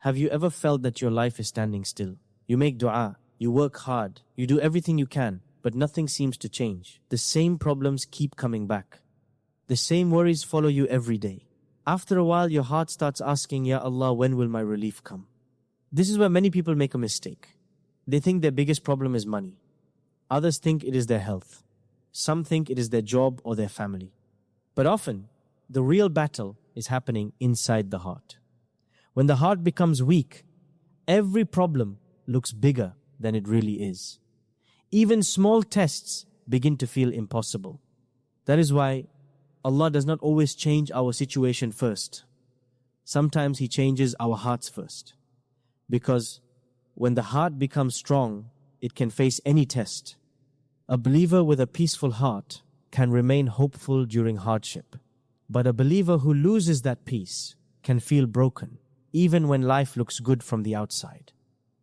Have you ever felt that your life is standing still? You make dua, you work hard, you do everything you can, but nothing seems to change. The same problems keep coming back. The same worries follow you every day. After a while, your heart starts asking, Ya Allah, when will my relief come? This is where many people make a mistake. They think their biggest problem is money. Others think it is their health. Some think it is their job or their family. But often, the real battle is happening inside the heart. When the heart becomes weak, every problem looks bigger than it really is. Even small tests begin to feel impossible. That is why Allah does not always change our situation first. Sometimes He changes our hearts first. Because when the heart becomes strong, it can face any test. A believer with a peaceful heart can remain hopeful during hardship. But a believer who loses that peace can feel broken, even when life looks good from the outside.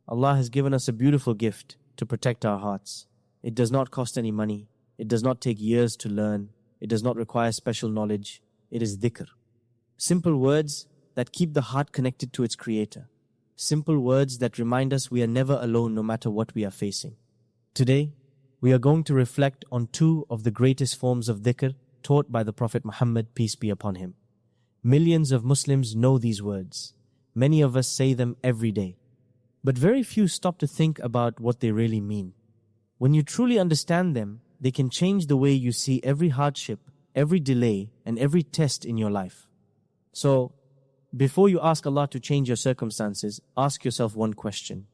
Allah has given us a beautiful gift to protect our hearts. It does not cost any money. It does not take years to learn. It does not require special knowledge. It is dhikr. Simple words that keep the heart connected to its Creator. Simple words that remind us we are never alone no matter what we are facing. Today, we are going to reflect on two of the greatest forms of dhikr taught by the Prophet Muhammad, peace be upon him. Millions of Muslims know these words. Many of us say them every day. But very few stop to think about what they really mean. When you truly understand them, they can change the way you see every hardship, every delay, and every test in your life. So, before you ask Allah to change your circumstances, ask yourself one question.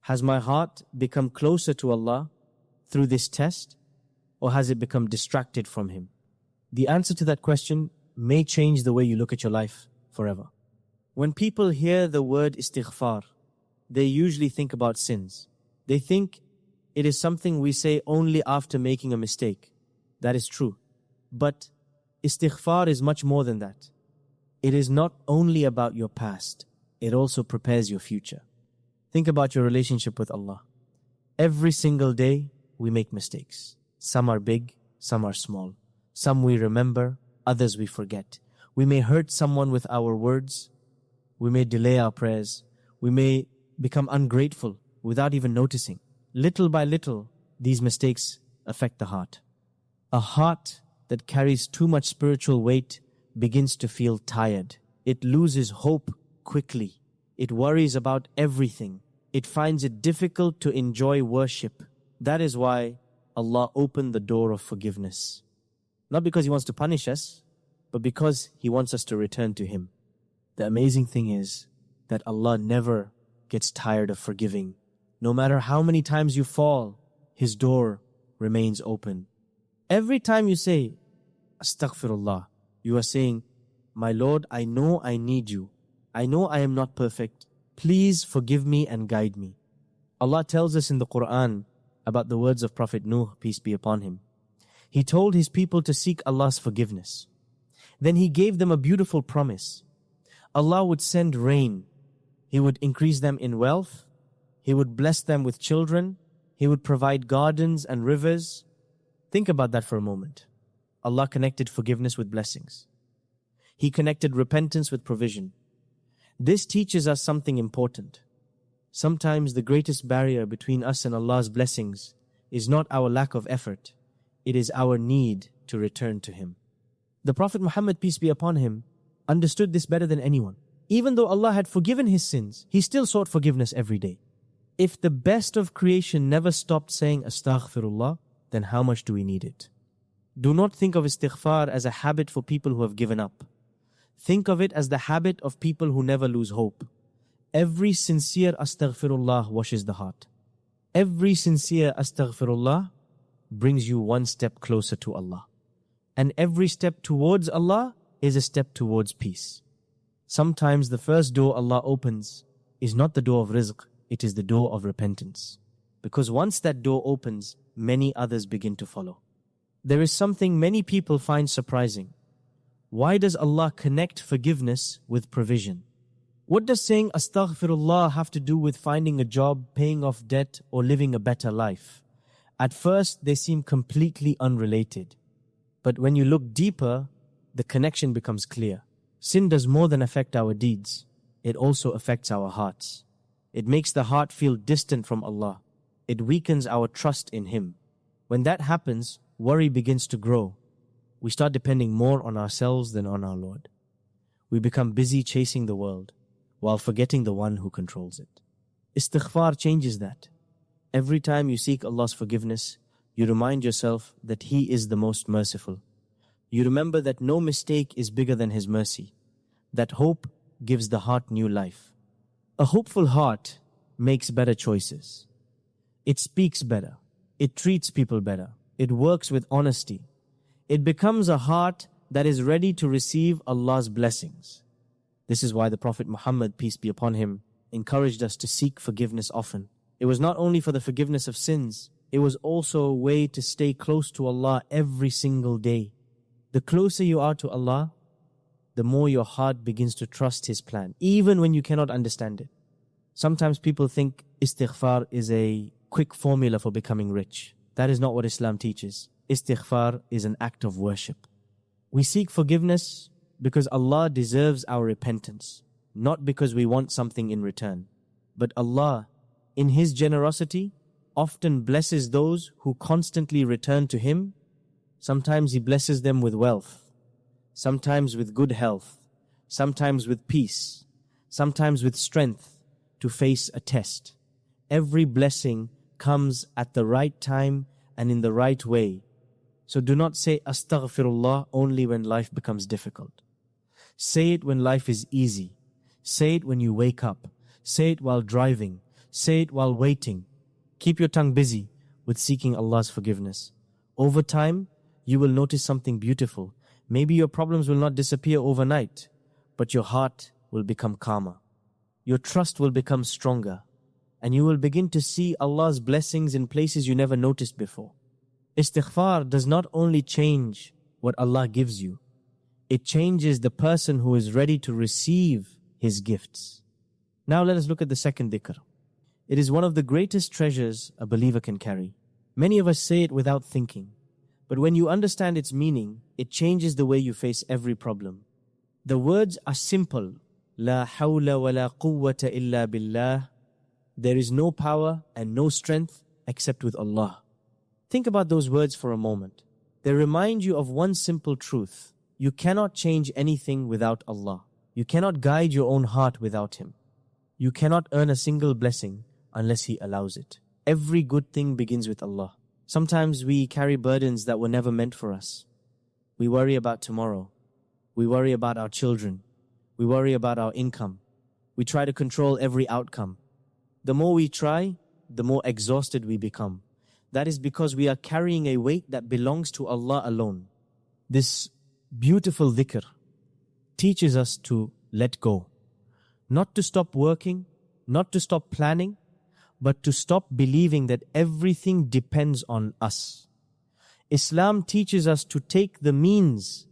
Has my heart become closer to Allah through this test, or has it become distracted from Him? The answer to that question may change the way you look at your life forever. When people hear the word Istighfar, they usually think about sins. They think it is something we say only after making a mistake. That is true. But Istighfar is much more than that. It is not only about your past, it also prepares your future. Think about your relationship with Allah. Every single day, we make mistakes. Some are big, some are small. Some we remember, others we forget. We may hurt someone with our words. We may delay our prayers. We may become ungrateful without even noticing. Little by little, these mistakes affect the heart. A heart that carries too much spiritual weight begins to feel tired. It loses hope quickly. It worries about everything. It finds it difficult to enjoy worship. That is why Allah opened the door of forgiveness. Not because He wants to punish us, but because He wants us to return to Him. The amazing thing is that Allah never gets tired of forgiving. No matter how many times you fall, His door remains open. Every time you say, Astaghfirullah, you are saying, My Lord, I know I need You. I know I am not perfect. Please forgive me and guide me. Allah tells us in the Quran about the words of Prophet Nuh, peace be upon him. He told his people to seek Allah's forgiveness. Then He gave them a beautiful promise. Allah would send rain. He would increase them in wealth. He would bless them with children. He would provide gardens and rivers. Think about that for a moment. Allah connected forgiveness with blessings. He connected repentance with provision. This teaches us something important. Sometimes the greatest barrier between us and Allah's blessings is not our lack of effort. It is our need to return to Him. The Prophet Muhammad, peace be upon him, understood this better than anyone. Even though Allah had forgiven his sins, he still sought forgiveness every day. If the best of creation never stopped saying Astaghfirullah, then how much do we need it? Do not think of Istighfar as a habit for people who have given up. Think of it as the habit of people who never lose hope. Every sincere Astaghfirullah washes the heart. Every sincere Astaghfirullah brings you one step closer to Allah. And every step towards Allah is a step towards peace. Sometimes the first door Allah opens is not the door of Rizq, it is the door of repentance. Because once that door opens, many others begin to follow. There is something many people find surprising. Why does Allah connect forgiveness with provision? What does saying Astaghfirullah have to do with finding a job, paying off debt, or living a better life? At first, they seem completely unrelated. But when you look deeper, the connection becomes clear. Sin does more than affect our deeds. it also affects our hearts. It makes the heart feel distant from Allah. It weakens our trust in Him. When that happens, worry begins to grow. We start depending more on ourselves than on our Lord. We become busy chasing the world while forgetting the one who controls it. Istighfar changes that. Every time you seek Allah's forgiveness, you remind yourself that He is the most merciful. You remember that no mistake is bigger than His mercy. That hope gives the heart new life. A hopeful heart makes better choices. It speaks better. It treats people better. It works with honesty. It becomes a heart that is ready to receive Allah's blessings. This is why the Prophet Muhammad, peace be upon him, encouraged us to seek forgiveness often. It was not only for the forgiveness of sins, it was also a way to stay close to Allah every single day. The closer you are to Allah, the more your heart begins to trust His plan, even when you cannot understand it. Sometimes people think istighfar is a quick formula for becoming rich. That is not what Islam teaches. Istighfar is an act of worship. We seek forgiveness because Allah deserves our repentance, not because we want something in return. But Allah, in His generosity, often blesses those who constantly return to Him. Sometimes He blesses them with wealth, sometimes with good health, sometimes with peace, sometimes with strength to face a test. Every blessing comes at the right time and in the right way. So do not say Astaghfirullah only when life becomes difficult. Say it when life is easy. Say it when you wake up. Say it while driving. Say it while waiting. Keep your tongue busy with seeking Allah's forgiveness. Over time, you will notice something beautiful. Maybe your problems will not disappear overnight, but your heart will become calmer. Your trust will become stronger, and you will begin to see Allah's blessings in places you never noticed before. Istighfar does not only change what Allah gives you, it changes the person who is ready to receive His gifts. Now let us look at the second dhikr. It is one of the greatest treasures a believer can carry. Many of us say it without thinking, but when you understand its meaning, it changes the way you face every problem. The words are simple. La hawla wa la quwwata illa billah. There is no power and no strength except with Allah. Think about those words for a moment. They remind you of one simple truth. You cannot change anything without Allah. You cannot guide your own heart without Him. You cannot earn a single blessing unless He allows it. Every good thing begins with Allah. Sometimes we carry burdens that were never meant for us. We worry about tomorrow. We worry about our children. We worry about our income. We try to control every outcome. The more we try, the more exhausted we become. That is because we are carrying a weight that belongs to Allah alone. This beautiful dhikr teaches us to let go. Not to stop working, not to stop planning, but to stop believing that everything depends on us. Islam teaches us to take the means,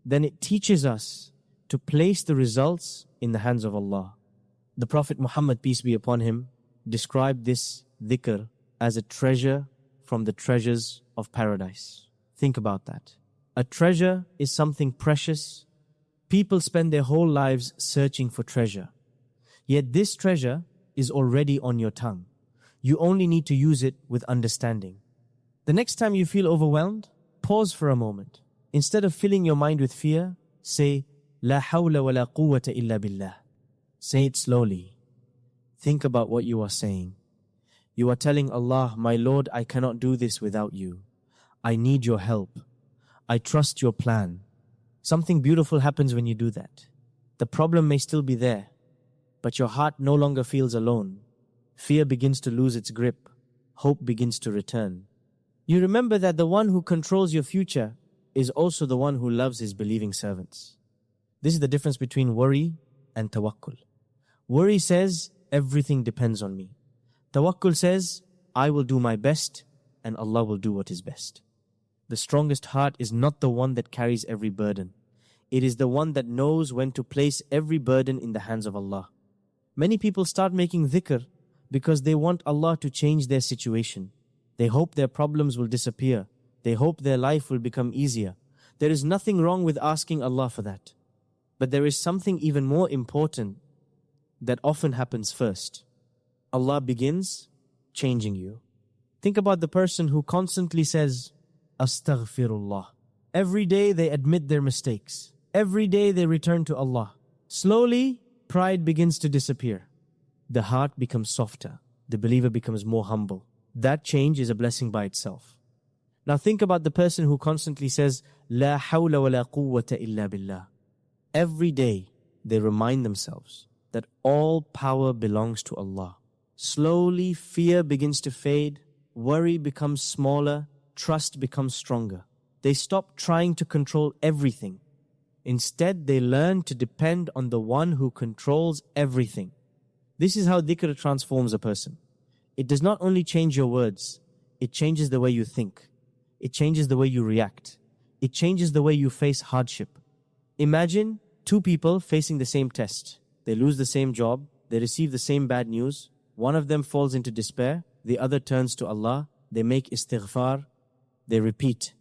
then it teaches us to place the results in the hands of Allah. The Prophet Muhammad, peace be upon him, described this dhikr as a treasure from the treasures of paradise. Think about that. A treasure is something precious. People spend their whole lives searching for treasure. Yet this treasure is already on your tongue. You only need to use it with understanding. The next time you feel overwhelmed, pause for a moment. Instead of filling your mind with fear, say, La hawla wa la quwwata illa billah. Say it slowly. Think about what you are saying. You are telling Allah, my Lord, I cannot do this without you. I need your help. I trust your plan. Something beautiful happens when you do that. The problem may still be there, but your heart no longer feels alone. Fear begins to lose its grip. Hope begins to return. You remember that the one who controls your future is also the one who loves his believing servants. This is the difference between worry and tawakkul. Worry says, everything depends on me. Tawakkul says, I will do my best and Allah will do what is best. The strongest heart is not the one that carries every burden. It is the one that knows when to place every burden in the hands of Allah. Many people start making dhikr because they want Allah to change their situation. They hope their problems will disappear. They hope their life will become easier. There is nothing wrong with asking Allah for that. But there is something even more important, that often happens first. Allah begins changing you. Think about the person who constantly says, Astaghfirullah. Every day they admit their mistakes. Every day they return to Allah. Slowly, pride begins to disappear. The heart becomes softer. The believer becomes more humble. That change is a blessing by itself. Now think about the person who constantly says, La hawla wa la quwwata illa billah. Every day they remind themselves that all power belongs to Allah. Slowly, fear begins to fade. Worry becomes smaller. Trust becomes stronger. They stop trying to control everything. Instead, they learn to depend on the one who controls everything. This is how dhikr transforms a person. It does not only change your words, it changes the way you think. It changes the way you react. It changes the way you face hardship. Imagine two people facing the same test. They lose the same job. They receive the same bad news. One of them falls into despair. The other turns to Allah. They make istighfar. They repeat,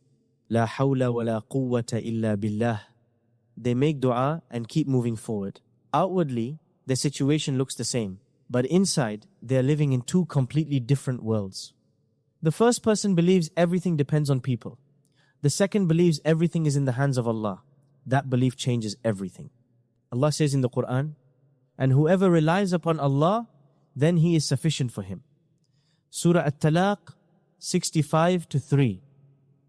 La hawla wa la quwwata illa billah. They make dua and keep moving forward. Outwardly, their situation looks the same, but inside, they are living in two completely different worlds. The first person believes everything depends on people. The second believes everything is in the hands of Allah. That belief changes everything. Allah says in the Quran, and whoever relies upon Allah, then He is sufficient for him. Surah At-Talaq 65-3.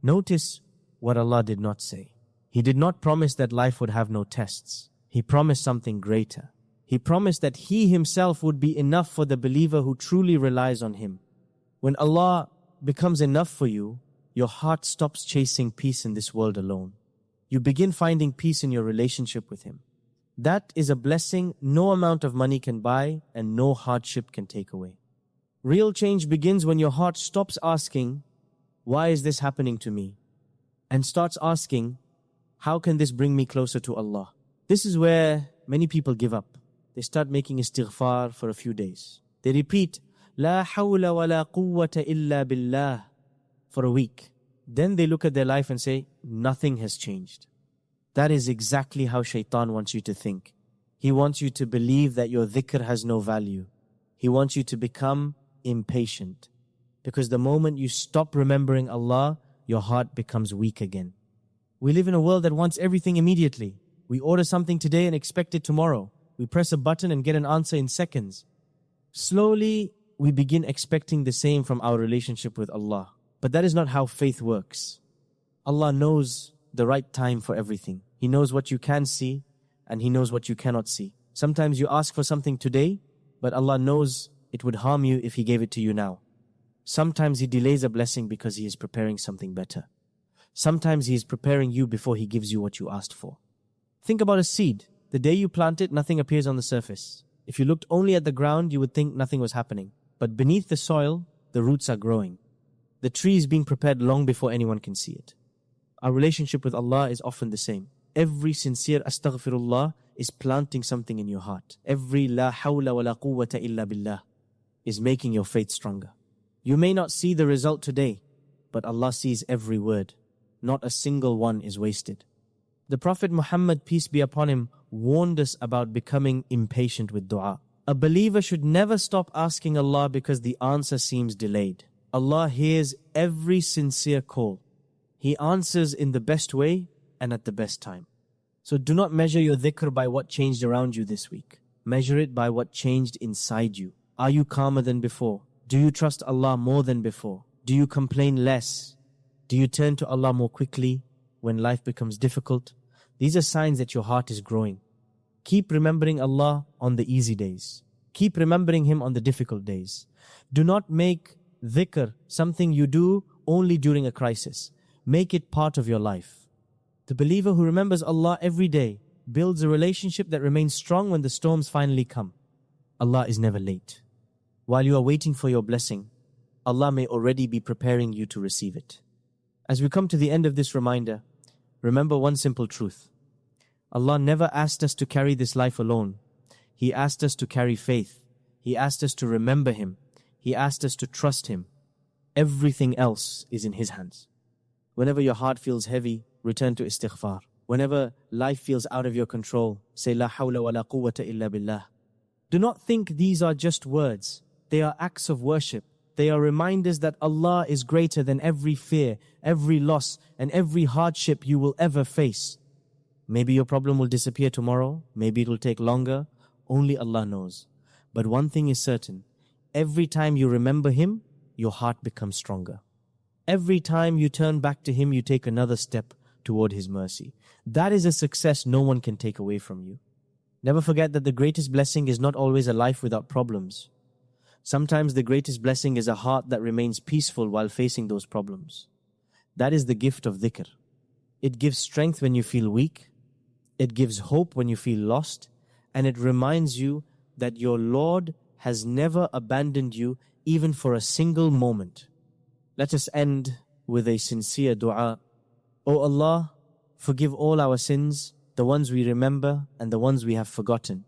Notice what Allah did not say. He did not promise that life would have no tests. He promised something greater. He promised that He Himself would be enough for the believer who truly relies on Him. When Allah becomes enough for you, your heart stops chasing peace in this world alone. You begin finding peace in your relationship with Him. That is a blessing no amount of money can buy and no hardship can take away. Real change begins when your heart stops asking, why is this happening to me? And starts asking, how can this bring me closer to Allah? This is where many people give up. They start making istighfar for a few days. They repeat, La hawla wa la quwwata illa billah for a week. Then they look at their life and say, nothing has changed. That is exactly how shaitan wants you to think. He wants you to believe that your dhikr has no value. He wants you to become impatient. Because the moment you stop remembering Allah, your heart becomes weak again. We live in a world that wants everything immediately. We order something today and expect it tomorrow. We press a button and get an answer in seconds. Slowly, we begin expecting the same from our relationship with Allah. But that is not how faith works. Allah knows the right time for everything. He knows what you can see and He knows what you cannot see. Sometimes you ask for something today, but Allah knows it would harm you if He gave it to you now. Sometimes He delays a blessing because He is preparing something better. Sometimes He is preparing you before He gives you what you asked for. Think about a seed. The day you plant it, nothing appears on the surface. If you looked only at the ground, you would think nothing was happening. But beneath the soil, the roots are growing. The tree is being prepared long before anyone can see it. Our relationship with Allah is often the same. Every sincere Astaghfirullah is planting something in your heart. Every La hawla wa la quwwata illa billah is making your faith stronger. You may not see the result today, but Allah sees every word. Not a single one is wasted. The Prophet Muhammad, peace be upon him, warned us about becoming impatient with dua. A believer should never stop asking Allah because the answer seems delayed. Allah hears every sincere call. He answers in the best way and at the best time. So do not measure your dhikr by what changed around you this week. Measure it by what changed inside you. Are you calmer than before? Do you trust Allah more than before? Do you complain less? Do you turn to Allah more quickly when life becomes difficult? These are signs that your heart is growing. Keep remembering Allah on the easy days. Keep remembering Him on the difficult days. Do not make dhikr something you do only during a crisis. Make it part of your life. The believer who remembers Allah every day builds a relationship that remains strong when the storms finally come. Allah is never late. While you are waiting for your blessing, Allah may already be preparing you to receive it. As we come to the end of this reminder, remember one simple truth. Allah never asked us to carry this life alone. He asked us to carry faith. He asked us to remember Him. He asked us to trust Him. Everything else is in His hands. Whenever your heart feels heavy, return to istighfar. Whenever life feels out of your control, say La hawla wa la quwwata illa billah. Do not think these are just words. They are acts of worship. They are reminders that Allah is greater than every fear, every loss, and every hardship you will ever face. Maybe your problem will disappear tomorrow. Maybe it will take longer. Only Allah knows. But one thing is certain. Every time you remember Him, your heart becomes stronger. Every time you turn back to Him, you take another step toward His mercy. That is a success no one can take away from you. Never forget that the greatest blessing is not always a life without problems. Sometimes the greatest blessing is a heart that remains peaceful while facing those problems. That is the gift of dhikr. It gives strength when you feel weak. It gives hope when you feel lost. And it reminds you that your Lord has never abandoned you even for a single moment. Let us end with a sincere dua. O Allah, forgive all our sins, the ones we remember and the ones we have forgotten.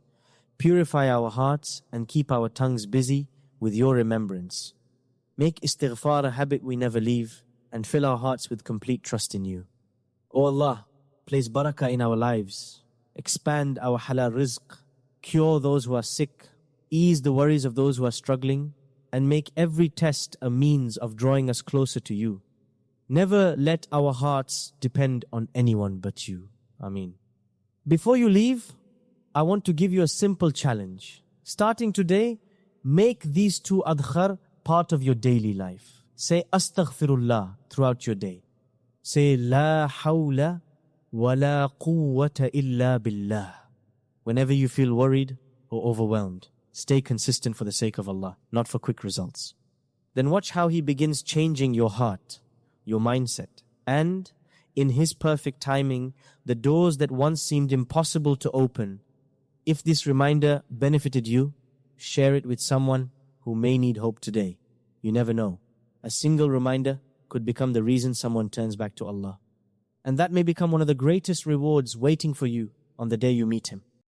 Purify our hearts and keep our tongues busy with your remembrance. Make istighfar a habit we never leave and fill our hearts with complete trust in you. O Allah, place barakah in our lives. Expand our halal rizq. Cure those who are sick. Ease the worries of those who are struggling. And make every test a means of drawing us closer to you. Never let our hearts depend on anyone but you. Ameen. Before you leave, I want to give you a simple challenge. Starting today, make these two adhkar part of your daily life. Say Astaghfirullah throughout your day. Say La Hawla wa la Quwwata illa Billah. Whenever you feel worried or overwhelmed, stay consistent for the sake of Allah, not for quick results. Then watch how He begins changing your heart, your mindset, and in His perfect timing, the doors that once seemed impossible to open. If this reminder benefited you, share it with someone who may need hope today. You never know. A single reminder could become the reason someone turns back to Allah. And that may become one of the greatest rewards waiting for you on the day you meet Him.